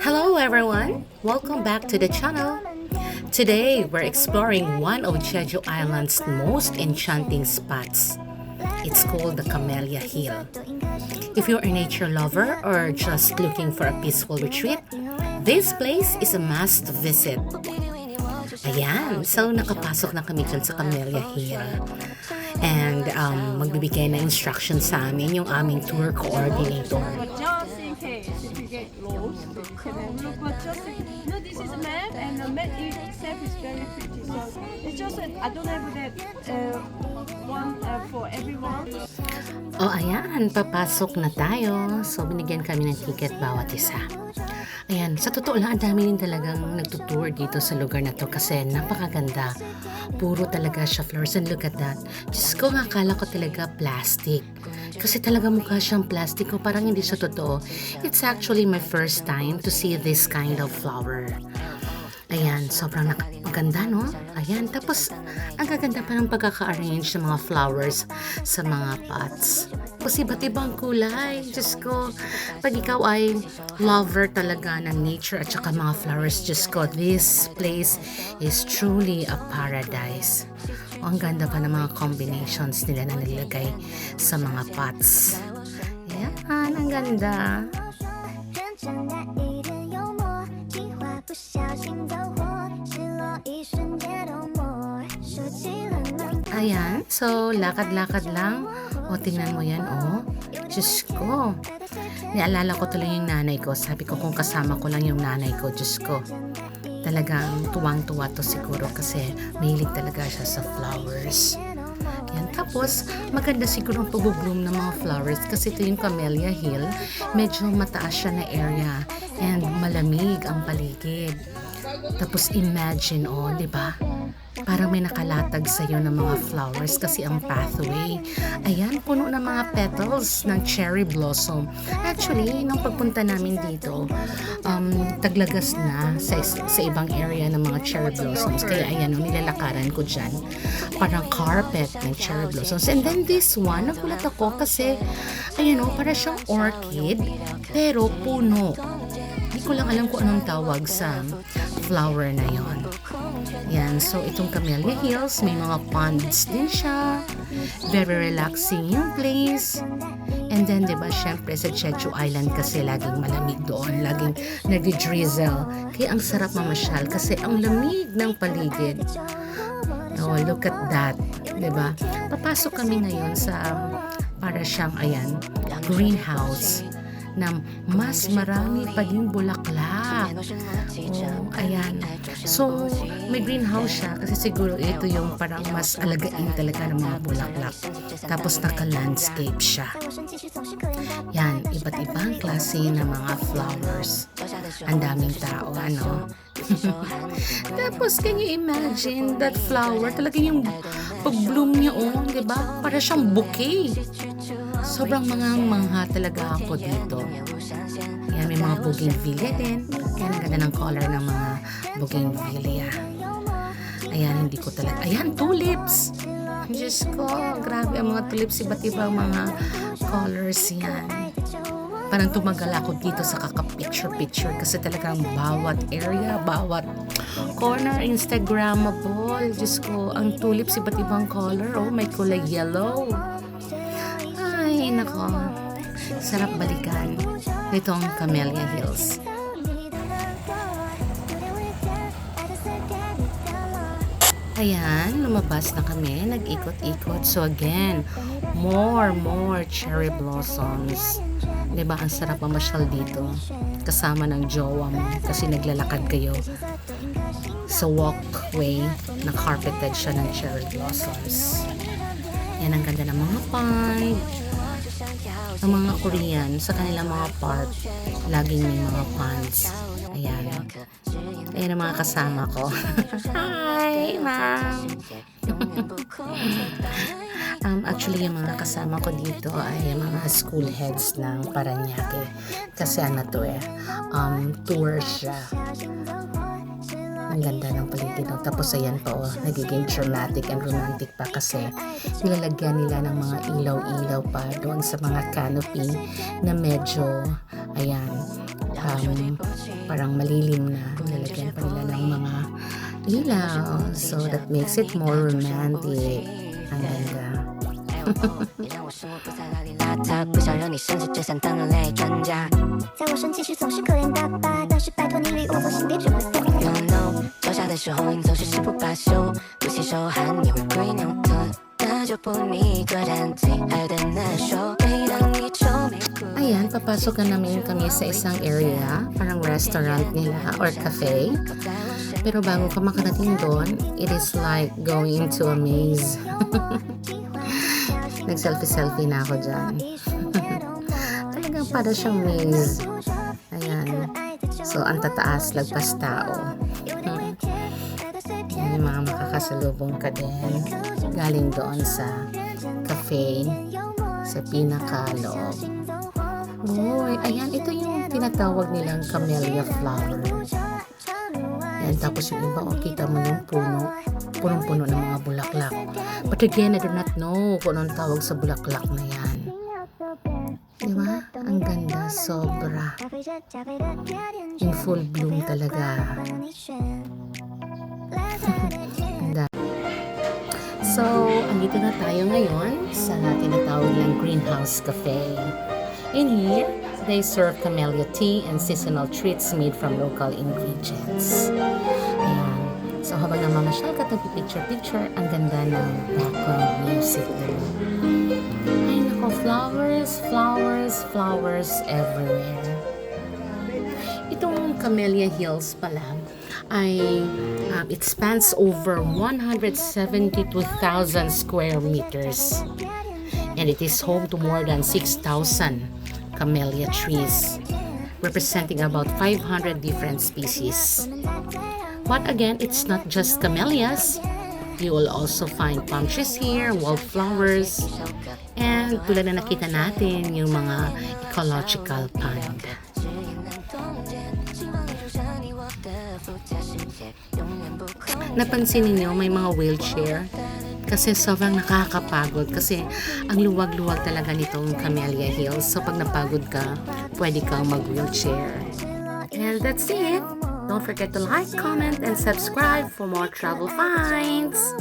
Hello everyone! Welcome back to the channel. Today, we're exploring one of Jeju Island's most enchanting spots. It's called the Camellia Hill. If you're a nature lover or just looking for a peaceful retreat, this place is a must visit. Ayan, so nakapasok na kami dyan sa Camellia Hill. And magbibigay na instruction sa amin yung aming tour coordinator. Just in case if you get lost, you can have a look. But just this is a map, and the map itself is very pretty. So it's just that I don't have that one for everyone. O ayan, papasok na tayo. So binigyan kami ng ticket bawat isa. Ayan, sa totoo lang, ang dami rin talagang nagtutour dito sa lugar na to kasi napakaganda. Puro talaga siya flowers, and look at that. Diyos ko, akala ko talaga plastic. Kasi talaga mukha siyang plastic o parang hindi siya totoo. It's actually my first time to see this kind of flower. Ayan, sobrang maganda, no? Ayan, tapos ang gaganda pa ng pagkaka-arrange ng mga flowers sa mga pots. Kasi iba't ibang kulay. Diyos ko, pag ikaw ay lover talaga ng nature at saka mga flowers, Diyos ko, this place is truly a paradise. O, ang ganda pa ng mga combinations nila na nilagay sa mga pots. Ayan, ang ganda. Ayan, so lakad-lakad lang. O, tingnan mo yan, o. Diyos ko. Nialala ko tuloy yung nanay ko. Sabi ko kung kasama ko lang yung nanay ko, Diyos ko. Talagang tuwang-tuwa to siguro kasi mahilig talaga siya sa flowers. Yan. Tapos, maganda siguro ang pag-bloom ng mga flowers kasi ito yung Camellia Hill. Medyo mataas siya na area and malamig ang paligid. Tapos imagine, di ba? Parang may nakalatag sa iyo ng mga flowers kasi ang pathway. Ayan, puno ng mga petals ng cherry blossom. Actually, nung pagpunta namin dito, taglagas na sa ibang area ng mga cherry blossoms. Kaya ayan, nilalakaran ko dyan. Parang carpet ng cherry blossoms. And then this one, nagulat ako kasi, ayan para siyang orchid, pero puno. Hindi ko lang alam kung anong tawag sa flower na yon. Yan, so itong Camellia Hills, may mga ponds din siya. Very relaxing yung place. And then, diba, syempre sa Jeju Island kasi laging malamig doon, laging nag-drizzle. Kaya ang sarap mamasyal kasi ang lamig ng paligid. Oh, look at that. Diba? Papasok kami ngayon sa para siyang, ayan, greenhouse na mas marami pa din bulaklak. Oh, ayan. So, may greenhouse siya kasi siguro ito yung parang mas alagain talaga ng mga bulaklak. Tapos naka-landscape siya. Yan, iba't ibang klase ng mga flowers. Ang daming tao, Tapos, can you imagine that flower? Talaga yung pag-bloom niya, di ba? Para siyang bouquet. Sobrang mangha talaga ako dito. Yan, may mga bougainvillea din. Yan, ang ganda ng color ng mga bougainvillea. Ayan, hindi ko talaga. Ayan, tulips! Diyos ko, grabe ang mga tulips. Iba't ibang mga colors yan. Parang tumagal ako dito sa kaka-picture-picture kasi talagang bawat area, bawat corner, Instagrammable. Diyos ko, ang tulips, iba't ibang color. Oh, may kulay yellow. Ay, nako. Sarap balikan. Itong Camellia Hills. Ayan, lumabas na kami. Nag-ikot-ikot. So again, more cherry blossoms. Diba, ang sarap mamasyal dito. Kasama ng jowa mo. Kasi naglalakad kayo sa walkway na carpeted siya ng cherry blossoms. Yan, ang ganda ng mga pond. Ang mga Korean, sa kanilang mga park, laging may mga ponds. Ayan. Ayan ang mga kasama ko. Hi, ma'am! Actually, yung mga kasama ko dito ay mga school heads ng Parañaque. Kasi tour siya. Ang ganda ng paligid. No? Tapos ayan pa, nagiging dramatic and romantic pa kasi nilalagyan nila ng mga ilaw-ilaw pa doon sa mga canopy na medyo, ayan, parang malilim na. Nilalagyan pa nila ng mga ilaw. So that makes it more romantic. Ang ganda. 你让我生活不再邋里邋遢，不想让你生气，只想当人类专家。在我生气时总是可怜巴巴，但是拜托你离我左心，别只会 say You know，脚下的时候你总是誓不罢休，不洗手汗你会归扭头，那就不你一个人自己爱的难受。每当你皱眉头。 Ayan, papasok na namin kami sa isang area, parang restaurant nila or cafe. Pero bago ka makarating doon, it is like going into a maze. Nag-selfie-selfie na ako dyan. Talagang para siyang maze. Ayan. So, ang tataas, lagpas tao. Yan yung mga makakasalubong ka din. Galing doon sa cafe, sa pinakaloob. Uy, ayan, ito yung tinatawag nilang camellia flower. Yan, tapos yung iba, kita mo yung puno. Punong-puno ng mga bulaklak. But again, I do not know kung anong tawag sa bulaklak na yan. Diba? Ang ganda, sobra. In full bloom talaga. Ganda. So, andito na tayo ngayon sa tinatawag ng Greenhouse Cafe. In here, they serve camellia tea and seasonal treats made from local ingredients. Ayan. So, habang namamasyal ka, picture-picture, ang ganda ng background music. Ay, nako, flowers, flowers, flowers everywhere. Itong Camellia Hills pala ay it spans over 172,000 square meters. And it is home to more than 6,000 camellia trees, representing about 500 different species. But again, it's not just camellias. You will also find palm trees here, wildflowers, and tulad na nakita natin, yung mga ecological pond. Napansin niyo may mga wheelchair? Kasi sobrang nakakapagod kasi ang luwag-luwag talaga nitong Camellia Hills. So pag napagod ka, pwede kang mag-wheelchair. And that's it. Don't forget to like, comment, and subscribe for more travel finds.